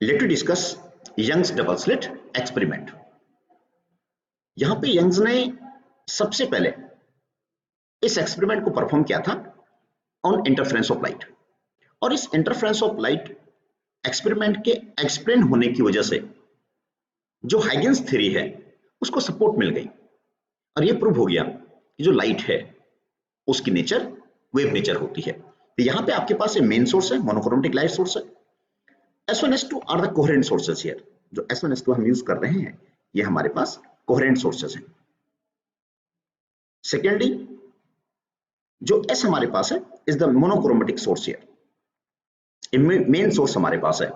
Late discuss Young's double slit experiment. यहां पे Young's ने सबसे पहले इस एक्सपेरिमेंट को परफॉर्म किया था ऑन इंटरफेरेंस ऑफ लाइट, और इस इंटरफेरेंस ऑफ लाइट एक्सपेरिमेंट के एक्सप्लेन होने की वजह से जो हाइगेंस थ्योरी है उसको सपोर्ट मिल गई, और ये प्रूव हो गया कि जो लाइट है उसकी नेचर वेव नेचर होती है। तो यहाँ पे आपके पास मेन सोर्स है, मोनोक्रोमेटिक लाइट सोर्स है। S1 S2 are the coherent sources here. जो S1 S2 हम यूज कर रहे हैं ये हमारे पास कोहेरेंट सोर्सेस हैं। सेकेंडली जो S हमारे पास है is the monochromatic source here. Main source हमारे पास है,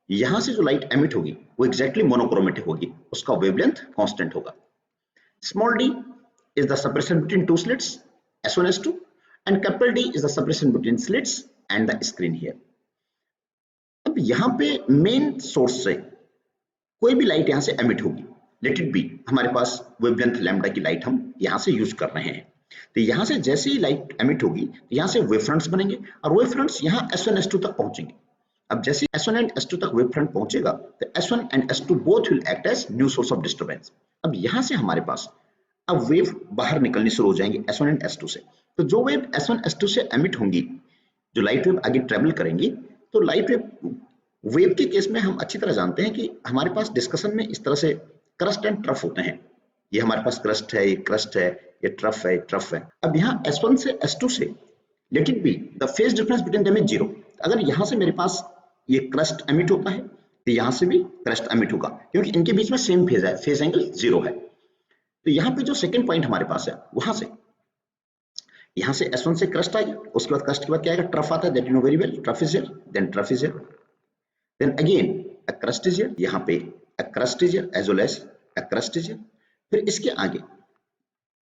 यहां से जो लाइट एमिट होगी वो एग्जैक्टली मोनोक्रोमेटिक होगी, उसका वेवलेंथ कांस्टेंट होगा। Small d is the separation between two slits S1 S2 and capital D is the separation between slits and the screen here। अब यहाँ पे मेन सोर्स से कोई भी लाइट यहाँ से एमिट होगी, लेट इट बी हमारे पास वेवलेंथ लैम्डा की लाइट हम यहाँ से यूज कर रहे हैं। तो यहाँ से जैसे ही लाइट एमिट होगी यहाँ से वेव फ्रंट्स बनेंगे, और वेव फ्रंट्स यहाँ S1 S2 तक पहुंचेंगे। अब जैसे S1 एंड S2 तक वेव फ्रंट पहुंचेगा तो S1 and S2 both will act as new source of disturbance. अब यहाँ से हमारे पास अब वेव बाहर निकलनी शुरू हो जाएंगी S1 एंड S2 से। तो जो वेव S1 S2 से एमिट होंगी, जो लाइट वेव आगे ट्रेवल करेंगी, तो लाइट वेव के केस में हम अच्छी तरह जानते हैं कि हमारे पास डिस्कशन में इस तरह से क्रस्ट एंड ट्रफ होते हैं। ये हमारे पास क्रस्ट है, ये क्रस्ट है, ये ट्रफ है, ट्रफ है। अब यहाँ S1 से S2 से let it be the phase difference between them is 0। अगर यहाँ से मेरे पास ये क्रस्ट एमिट होता है तो यहाँ से भी क्रस्ट एमिट होगा, क्योंकि इनके बीच में सेम फेज है, फेज एंगल 0 है। तो यहाँ पे जो सेकंड पॉइंट हमारे पास है वहां से यहाँ से S1 से क्रस्ट आ गया, उसके बाद क्रस्ट के बाद क्या आएगा, ट्रफ आता है, that you know very well, trough is here, then trough is here, then again a crust is here, यहाँ पे a crust is here as well as a crust is here. फिर इसके आगे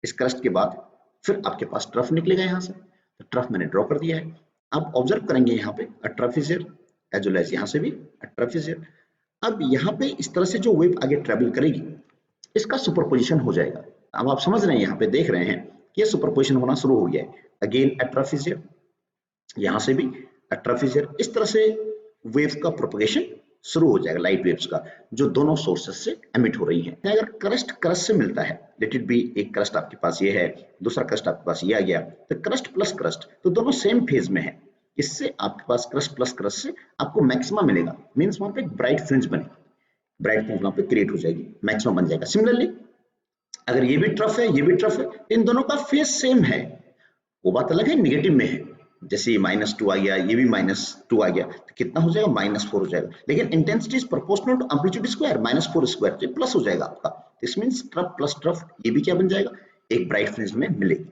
इस क्रस्ट के बाद फिर आपके पास ट्रफ निकलेगा यहाँ से, तो ट्रफ मैंने ड्रॉ कर दिया है। आप ऑब्जर्व करेंगे यहाँ पे a trough is here as well as यहाँ से भी अ ट्रफ इज हियर। अब यहाँ पे इस तरह से जो वेव आगे ट्रेवल करेगी इसका सुपरपोजिशन हो जाएगा। अब आप समझ रहे हैं, यहाँ पे देख रहे हैं कि ये सुपरपोजिशन होना शुरू हो गया है। Again a trough is here, यहाँ से भी अ ट्रफ इज हियर। इस तरह से वेव का प्रोपगेशन शुरू हो जाएगा, लाइट वेव्स का, जो दोनों सोर्सेस से एमिट हो रही है। अगर क्रस्ट क्रस्ट से मिलता है, लेट इट बी एक क्रस्ट आपके पास ये है, दूसरा क्रस्ट आपके पास ये आ गया, तो क्रस्ट प्लस क्रस्ट तो दोनों सेम फेज में है। इससे आपके पास क्रस्ट प्लस क्रस्ट से आपको मैक्सिमा मिलेगा, मीन्स वहां पे एक ब्राइट फ्रिंज बनेगी, ब्राइट फ्रिंज वहां पे क्रिएट हो जाएगी, मैक्सिमा बन जाएगा। सिमिलरली अगर ये भी ट्रफ है, ये भी ट्रफ है, इन दोनों का फेज सेम है, वो बात अलग है निगेटिव में है। जैसे ये -2 आ गया, ये भी -2 आ गया, तो कितना हो जाएगा, -4 हो जाएगा। लेकिन intensity is proportional to amplitude square, -4 square, तो प्लस हो जाएगा आपका। This means trough plus trough, ये भी क्या बन जाएगा, एक ब्राइट फ्रिंज में मिलेगी।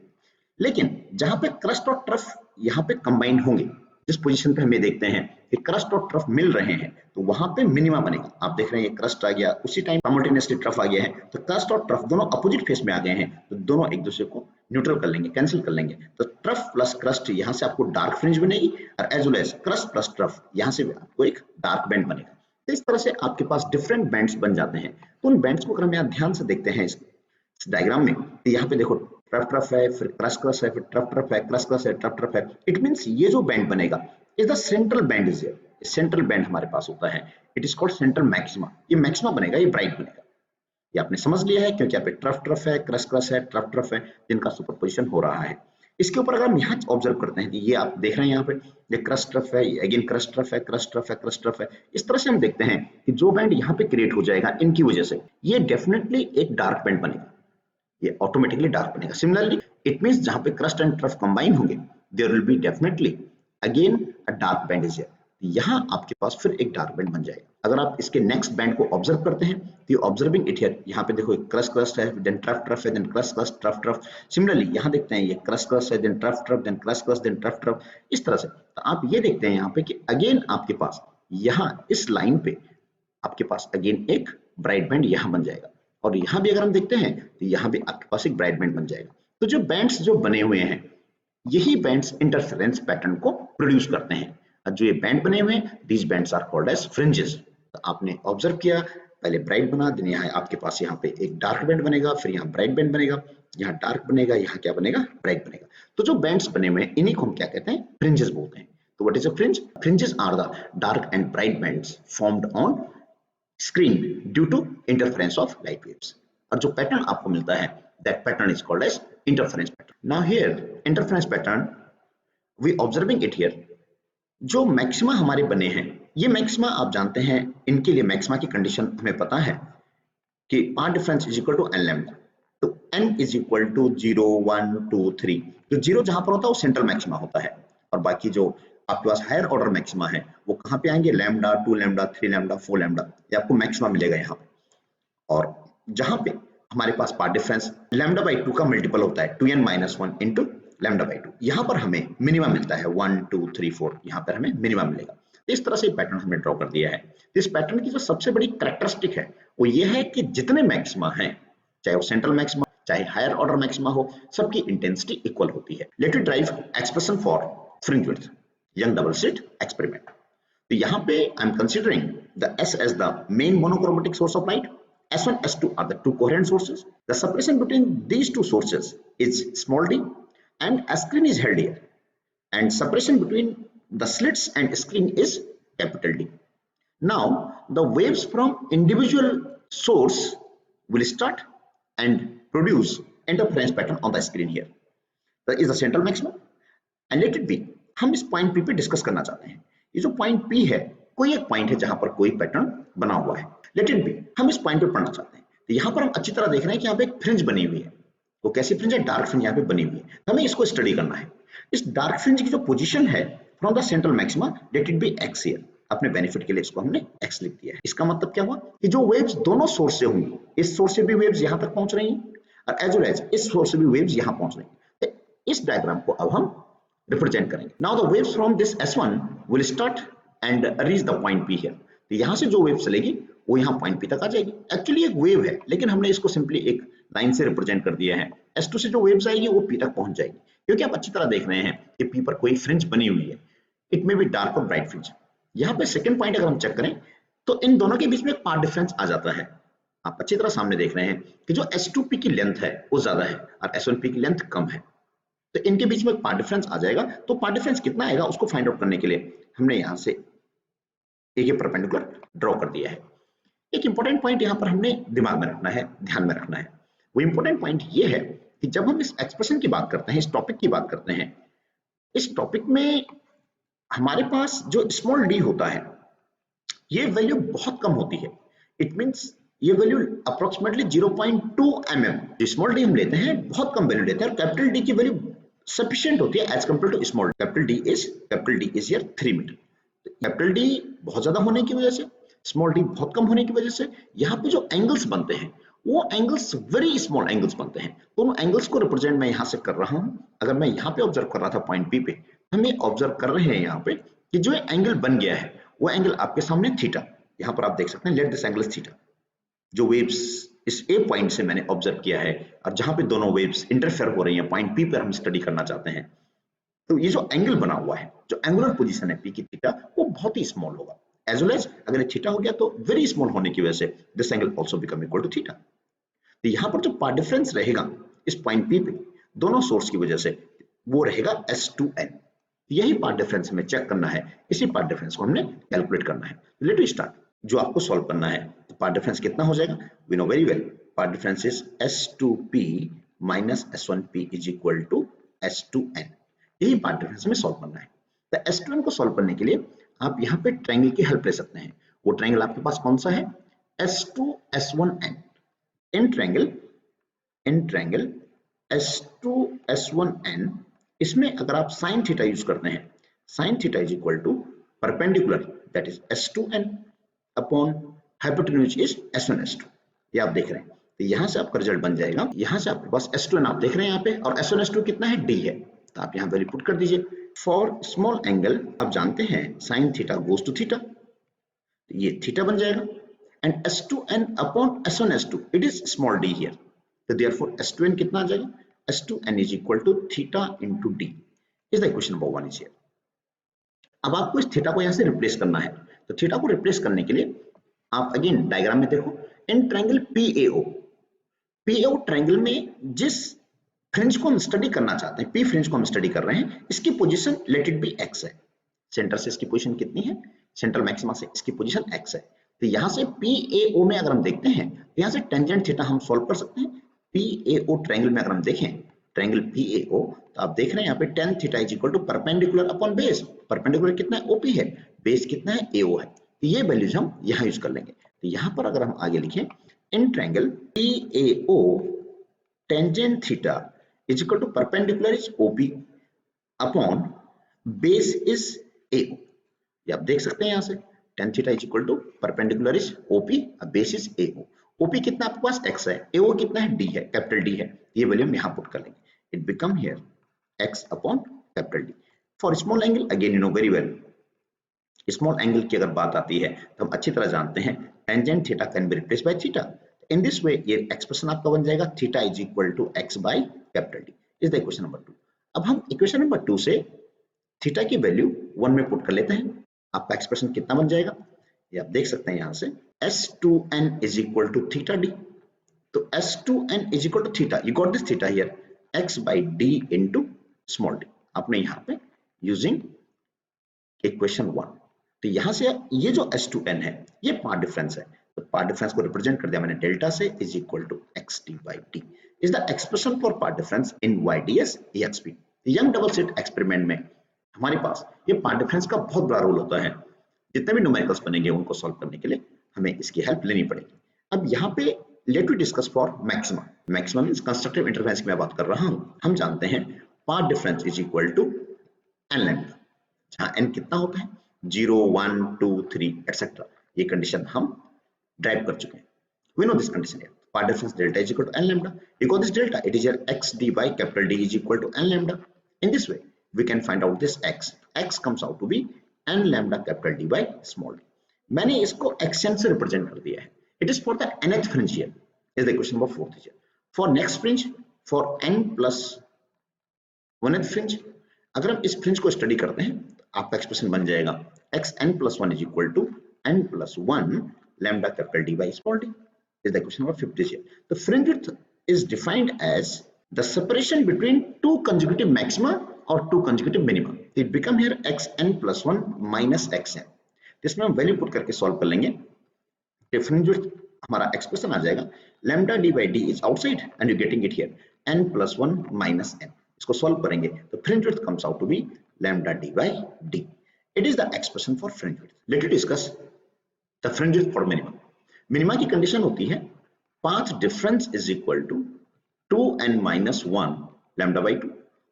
लेकिन जहां पे क्रस्ट और ट्रफ यहाँ पे कंबाइन होंगे, जिस पोजीशन पे हमें देखते हैं कि क्रस्ट और ट्रफ मिल रहे हैं, तो वहां पे मिनिमा बनेगा। आप देख रहे हैं ये क्रस्ट आ गया, उसी टाइम साइमल्टेनियसली ट्रफ आ गया है, तो क्रस्ट और ट्रफ दोनों अपोजिट फेस में आ गए हैं, तो दोनों एक दूसरे को न्यूट्रल कर लेंगे, कैंसिल कर लेंगे। तो ट्रफ प्लस क्रस्ट यहाँ से आपको डार्क फ्रिंज बनेगी, और as well as crest plus trough यहाँ से आपको एक डार्क बैंड बनेगा। तो इस तरह से आपके पास डिफरेंट बैंड्स बन जाते हैं। तो उन बैंड्स को अगर हम यहाँ ध्यान से देखते हैं इस डायग्राम में, तो यहाँ पे देखो ट्रफ ट्रफ है, फिर क्रस्ट क्रस्ट है, फिर ट्रफ ट्रफ है, क्रस्ट क्रस्ट है, ट्रफ ट्रफ है। इट मींस ये जो बैंड बनेगा is the central band is here. Central band हमारे पास होता है, it is called central maxima. ये मैक्सिमा बनेगा, ये ब्राइट बनेगा। ये आपने समझ लिया है, क्योंकि यहाँ पे ट्रफ ट्रफ है, क्रस्ट क्रस्ट है, ट्रफ ट्रफ है, जिनका सुपरपोजिशन हो रहा है। इसके ऊपर अगर हम यहाँ ऑब्जर्व करते हैं कि ये आप देख रहे हैं यहाँ पे ये क्रस्ट ट्रफ है, अगेन क्रस्ट ट्रफ है, क्रस्ट ट्रफ है, क्रस्ट ट्रफ है। इस तरह से हम देखते हैं कि जो बैंड यहाँ पे क्रिएट हो जाएगा इनकी वजह से, ये डेफिनेटली एक डार्क बैंड बनेगा, ये ऑटोमेटिकली डार्क बनेगा। सिमिलरली इट मींस जहां पे क्रस्ट एंड ट्रफ कंबाइन होंगे, there will be definitely again a dark band is here. यहां आपके पास फिर एक डार्क बैंड बन जाएगा। अगर आप इसके नेक्स्ट बैंड को ऑब्जर्व करते हैं तो ऑब्जर्विंग इट हियर, यहाँ पे देखो क्रस्ट क्रस्ट है, देन ट्रफ ट्रफ है, then crest crest, trough trough. Similarly यहाँ देखते हैं ये क्रस्ट क्रस्ट है, then trough trough, then crest crest, then trough trough, इस तरह से। तो आप ये देखते हैं यहाँ पे कि अगेन आपके पास यहाँ इस लाइन पे आपके पास अगेन एक ब्राइट बैंड यहाँ बन जाएगा, और यहाँ भी अगर हम देखते हैं तो यहाँ भी आपके पास एक ब्राइट बैंड बन जाएगा। तो जो बैंड्स जो बने हुए हैं, यही बैंड्स इंटरफेरेंस पैटर्न को प्रोड्यूस करते हैं। और जो ये बैंड बने हुए हैं, these bands are called as fringes. तो आपने ऑब्जर्व किया, पहले ब्राइट बना, देन यहाँ आपके पास यहाँ पे एक डार्क बैंड बनेगा, फिर यहाँ ब्राइट बैंड बनेगा, यहाँ डार्क बनेगा, यहाँ क्या बनेगा, ब्राइट बनेगा। तो जो बैंड्स बने हुए हैं इन्हीं को हम क्या कहते हैं, फ्रिंजेस बोलते हैं। तो what is a fringe? Fringes are the dark and bright bands formed on screen due to interference of light waves. और जो पैटर्न आपको मिलता है that pattern is called as interference pattern. Now here interference pattern we observing it here. जो maxima हमारे बने हैं, ये मैक्सिमा आप जानते हैं, इनके लिए मैक्सिमा की कंडीशन हमें पता है कि path difference is equal to n lambda. तो n इज इक्वल टू 0 1 2 3। तो 0 जहां पर होता है वो सेंट्रल मैक्सिमा होता है, और बाकी जो आपके पास हायर ऑर्डर मैक्सिमा है वो कहां पे आएंगे? लैम्डा, 2 लैम्डा, 3 लैम्डा, 4 लैम्डा, ये आपको मैक्सिमा मिलेगा यहाँ पे। और जहां पे हमारे पास पाथ डिफरेंस लैम्डा बाई 2 का मल्टीपल होता है 2n minus 1 into lambda by 2, यहाँ पर हमें मिनिमम मिलता है 1 2 3 4, यहाँ पर हमें मिनिमम मिलेगा। इस तरह से पैटर्न हमने ड्रॉ कर दिया है। इस पैटर्न की जो सबसे बड़ी कैरेक्टरिस्टिक है वो ये है कि जितने मैक्सिमा हैं, चाहे वो सेंट्रल मैक्सिमा चाहे हायर ऑर्डर मैक्सिमा हो, सबकी इंटेंसिटी इक्वल होती है। Let us drive expression for fringe width young double slit experiment. तो यहाँ पे I am considering the S as the main monochromatic source of light. S1, S2 are the two coherent sources. The separation between these two sources is small d, and a screen is held here, and separation between the slits and screen is capital D. Now the waves from individual source will start and produce interference pattern on the screen here. That is the central maximum, and let it be, हम इस point P पे discuss करना चाहते हैं। ये जो point P है, कोई एक पॉइंट है जहां पर कोई पैटर्न बना हुआ है। लेट इट बी, हम इस पॉइंट पे पढ़ना चाहते हैं। तो यहाँ पर हम अच्छी तरह देख रहे हैं कि यहाँ पे एक फ्रिंज बनी हुई है। वो कैसी फ्रिंज है? डार्क फ्रिंज यहाँ पे बनी हुई है। हमें इसको स्टडी करना है। इस डार्क फ्रिंज की जो पोजीशन है from the central maxima, let it be x here. अपने बेनिफिट के लिए इसको हमने x लिख दिया है। इसका मतलब क्या हुआ कि जो वेव्स दोनों सोर्स से होंगी, इस सोर्स से भी वेव्स यहाँ तक पहुंच रही हैं और एज वेल एज इस सोर्स से भी वेव्स यहाँ पहुंच रही हैं। तो इस डायग्राम को अब हम रिप्रेजेंट करेंगे। Now the waves from this S1 will start and reach the point P here. तो यहाँ से जो वेव चलेगी वो यहाँ पॉइंट P तक आ जाएगी। एक्चुअली एक वेव है, लेकिन हमने इसको सिंपली एक लाइन से रिप्रेजेंट कर दिया है। S2 से जो वेव्स आएगी वो P तक पहुंच जाएगी, क्योंकि आप अच्छी तरह देख रहे हैं कि P पर कोई फ्रिंज बनी हुई है। इट मे बी डार्क और ब्राइट फ्रिंज। यहाँ पे सेकंड पॉइंट अगर हम चेक करें तो इन दोनों के बीच में एक पाथ डिफरेंस आ जाता है। आप अच्छी तरह सामने देख रहे हैं कि जो S2P की लेंथ है वो ज्यादा है और S1P की लेंथ कम है। तो इनके बीच में एक पाथ डिफरेंस आ जाएगा। तो पाथ डिफरेंस कितना आएगा उसको फाइंड आउट करने के लिए हमने यहाँ से एक परपेंडिकुलर ड्रॉ कर दिया है। एक इंपॉर्टेंट पॉइंट यहाँ पर हमने दिमाग में रखना है, ध्यान में रखना है। वो इंपॉर्टेंट पॉइंट ये है कि जब हम इस एक्सप्रेशन की बात करते हैं, इस टॉपिक की बात करते हैं, इस टॉपिक में हमारे पास जो स्मॉल डी होता है ये वैल्यू बहुत कम होती है। इट मींस ये value approximately 0.2 mm। Small D हम लेते हैं बहुत कम वैल्यू लेते हैं, और कैपिटल डी की वैल्यू सफिशिएंट होती है as compare to small. Capital D is here 3 metre. Capital D बहुत ज्यादा होने की वजह से, स्मॉल डी बहुत कम होने की वजह से यहाँ पे जो एंगल्स बनते हैं वो एंगल्स वेरी स्मॉल एंगल्स बनते हैं। दोनों एंगल्स को रिप्रेजेंट मैं यहाँ से कर रहा हूँ। अगर मैं यहाँ पे ऑब्जर्व कर रहा था पॉइंट P पे, हम ये ऑब्जर्व कर रहे हैं यहाँ पे कि जो एंगल बन गया है वो एंगल आपके सामने थीटा, यहाँ पर आप देख सकते हैं, लेट दिस एंगल थीटा। जो वेव्स इस ए पॉइंट से मैंने ऑब्जर्व किया है और जहां पे दोनों वेव्स इंटरफेयर हो रही हैं पॉइंट P पर हम स्टडी करना चाहते हैं, तो ये जो एंगल बना हुआ है, जो एंगुलर पोजीशन है P की थीटा, वो बहुत ही स्मॉल होगा। एज वेल एज अगर थीटा हो गया तो वेरी स्मॉल होने की वजह से this angle also become equal to theta. तो यहाँ पर जो पाथ डिफरेंस रहेगा इस पॉइंट P पे दोनों सोर्स की वजह से वो रहेगा S2n। यही पाथ डिफरेंस हमें चेक करना है, इसी पाथ डिफरेंस को हमने कैलकुलेट करना है। Let us start. जो आपको सॉल्व करना है तो पाथ डिफरेंस कितना हो जाएगा? We know very well, path difference is S2P minus S1P is equal to S2n। यही पाथ डिफरेंस हमें सॉल्व करना है। तो S2n को सॉल्व करने के लिए आप यहाँ पे ट्रायंगल की हेल्प ले सकते हैं। वो ट्रायंगल आपके पास कौन सा है? S2 S1n। In triangle S2 S1n, इसमें अगर आप sin थीटा यूज करते हैं, sin theta is equal to perpendicular that is S2n upon hypotenuse is S1 S2। ये आप देख रहे हैं। तो यहाँ से आपका रिजल्ट बन जाएगा, यहाँ से आपके पास S2n आप देख रहे हैं यहाँ पे, और S1 S2 कितना है? D है। तो आप यहाँ वैल्यू पुट कर दीजिए। फॉर स्मॉल एंगल आप जानते हैं sin theta goes to theta, ये थीटा बन जाएगा, and S2n upon S1 S2 it is small d here. तो देयरफॉर S2n कितना आ जाएगा? S2n is equal to theta into d is the equation number 1 is here. अब आपको इस थीटा को यहाँ से रिप्लेस करना है। तो थीटा को रिप्लेस करने के लिए आप अगेन डायग्राम में देखो, इन ट्रायंगल PAO ट्रायंगल में जिस फ्रिंज को हम स्टडी करना चाहते हैं, P फ्रिंज को हम स्टडी कर रहे हैं, इसकी position let it be x है। सेंटर से इसकी पोजीशन कितनी है, सेंट्रल मैक्सिमा से इसकी पोजीशन x है। तो यहाँ से PAO में अगर हम देखते हैं तो यहाँ से टेंजेंट थीटा हम सॉल्व कर सकते हैं। PAO ट्रायंगल में अगर हम देखें, ट्रायंगल PAO, तो आप देख रहे हैं यहाँ पे tan theta is equal to perpendicular upon base. Perpendicular कितना है, OP है, बेस कितना है, AO है। तो ये वैल्यूज हम यहाँ यूज कर लेंगे। तो यहाँ पर अगर हम आगे लिखें, in triangle PAO tangent theta is equal to perpendicular is OP upon base is AO। ये आप देख सकते हैं यहाँ से tan theta is equal to perpendicular is OP, base is AO। OP कितना आपके पास x है, AO कितना है, D है, कैपिटल D है। ये वैल्यू हम यहाँ पुट कर लेंगे। It become here x upon capital D। For small angle again you know very well, small angle की अगर बात आती है तो हम अच्छी तरह जानते हैं tangent theta can be replaced by theta. In this way ये एक्सप्रेशन आपका बन जाएगा theta is equal to x by capital D। Is the equation number 2। अब हम इक्वेशन नंबर 2 से थीटा की वैल्यू 1 में पुट कर लेते हैं। आपका एक्सप्रेशन कितना बन जाएगा, ये आप देख सकते हैं यहाँ से S2n is equal to theta D। तो S2n is equal to theta, you got this theta here, x by D into small d। आपने यहाँ पे यूजिंग इक्वेशन 1, तो यहाँ से ये जो S2n है ये पार्ट डिफरेंस है। तो पार्ट डिफरेंस को रिप्रेजेंट कर दिया मैंने डेल्टा से, is equal to XD by D is the expression for part difference in YDS EXP। Young double slit experiment में हमारे पास ये पार्ट डिफरेंस का बहुत बड़ा रोल होता है। जितने भी न्यूमेरिकल्स बनेंगे उनको सॉल्व करने के लिए हमें इसकी हेल्प लेनी पड़ेगी। अब यहाँ पे let we discuss for maximum. Maximum means constructive interference की मैं बात कर रहा हूँ। हम जानते हैं part difference is equal to n lambda, जहाँ n कितना होता है, 0 1 2 3 एटसेट्रा। ये कंडीशन हम ड्राइव कर चुके हैं। We know this condition here, part difference delta is equal to n lambda। You got this delta, it is your XD by capital D is equal to n lambda. In this way we can find out this x. X comes out to be n lambda capital D by small d. मैंने इसको xn से represent कर दिया है। It is for the nth fringe here. Is the equation number 4 here. For next fringe, for n plus 1th fringe, अगर हम इस fringe को स्टडी करते हैं तो आपका एक्सप्रेशन बन जाएगा xn plus 1 is equal to n plus 1 lambda capital D by small d. Is the equation number 50 here. The fringe width is defined as the separation between two consecutive maxima or two consecutive minima. It become here xn plus 1 minus xn. इसमें हम value put करके solve कर लेंगे। Fringe width हमारा expression आ जाएगा lambda d by d is outside and you getting it here n plus 1 minus n. इसको solve करेंगे तो fringe width comes out to be lambda d by d. It is the expression for fringe width. Let us discuss the fringe width for minimum. Minima की condition होती है path difference is equal to 2n minus 1 lambda by 2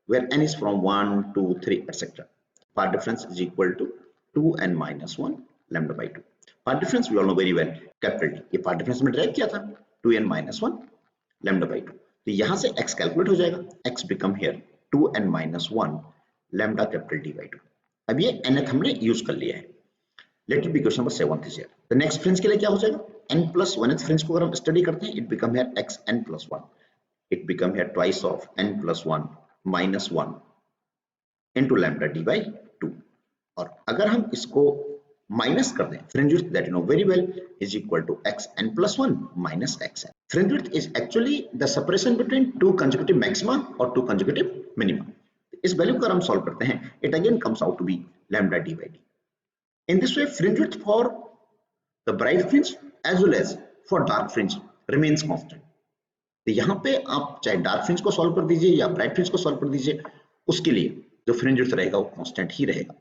where n is from 1 2 3 etc. Path difference is equal to 2n minus 1 lambda by 2. Path difference we all know very well, capital D. ये path difference में drive किया था 2n minus 1 lambda by 2. तो यहाँ से x calculate हो जाएगा, x become here 2n minus 1 lambda capital D by 2. अब ये nth हमने यूज कर लिया है। Let it be question number 7 is here. The next fringe के लिए क्या हो जाएगा, n plus 1th fringe को अगर हम स्टडी करते हैं, it become here xn plus 1. It become here twice of n plus 1 minus 1 into lambda d by 2. और अगर हम इसको माइनस कर दें, fringe width that you know very well is equal to xn plus 1 minus xn. Fringe width is actually the separation between two consecutive maxima or two consecutive minima. इस value को अगर हम सॉल्व करते हैं, it again comes out to be lambda d by d. In this way, fringe width for the bright fringe as well as for dark fringe remains constant. तो यहाँ पे आप चाहे डार्क फ्रिंज को सॉल्व कर दीजिए या ब्राइट फ्रिंज को सॉल्व कर दीजिए, उसके लिए जो फ्रिंज विड्थ रहेगा वो कांस्टेंट ही रहेगा।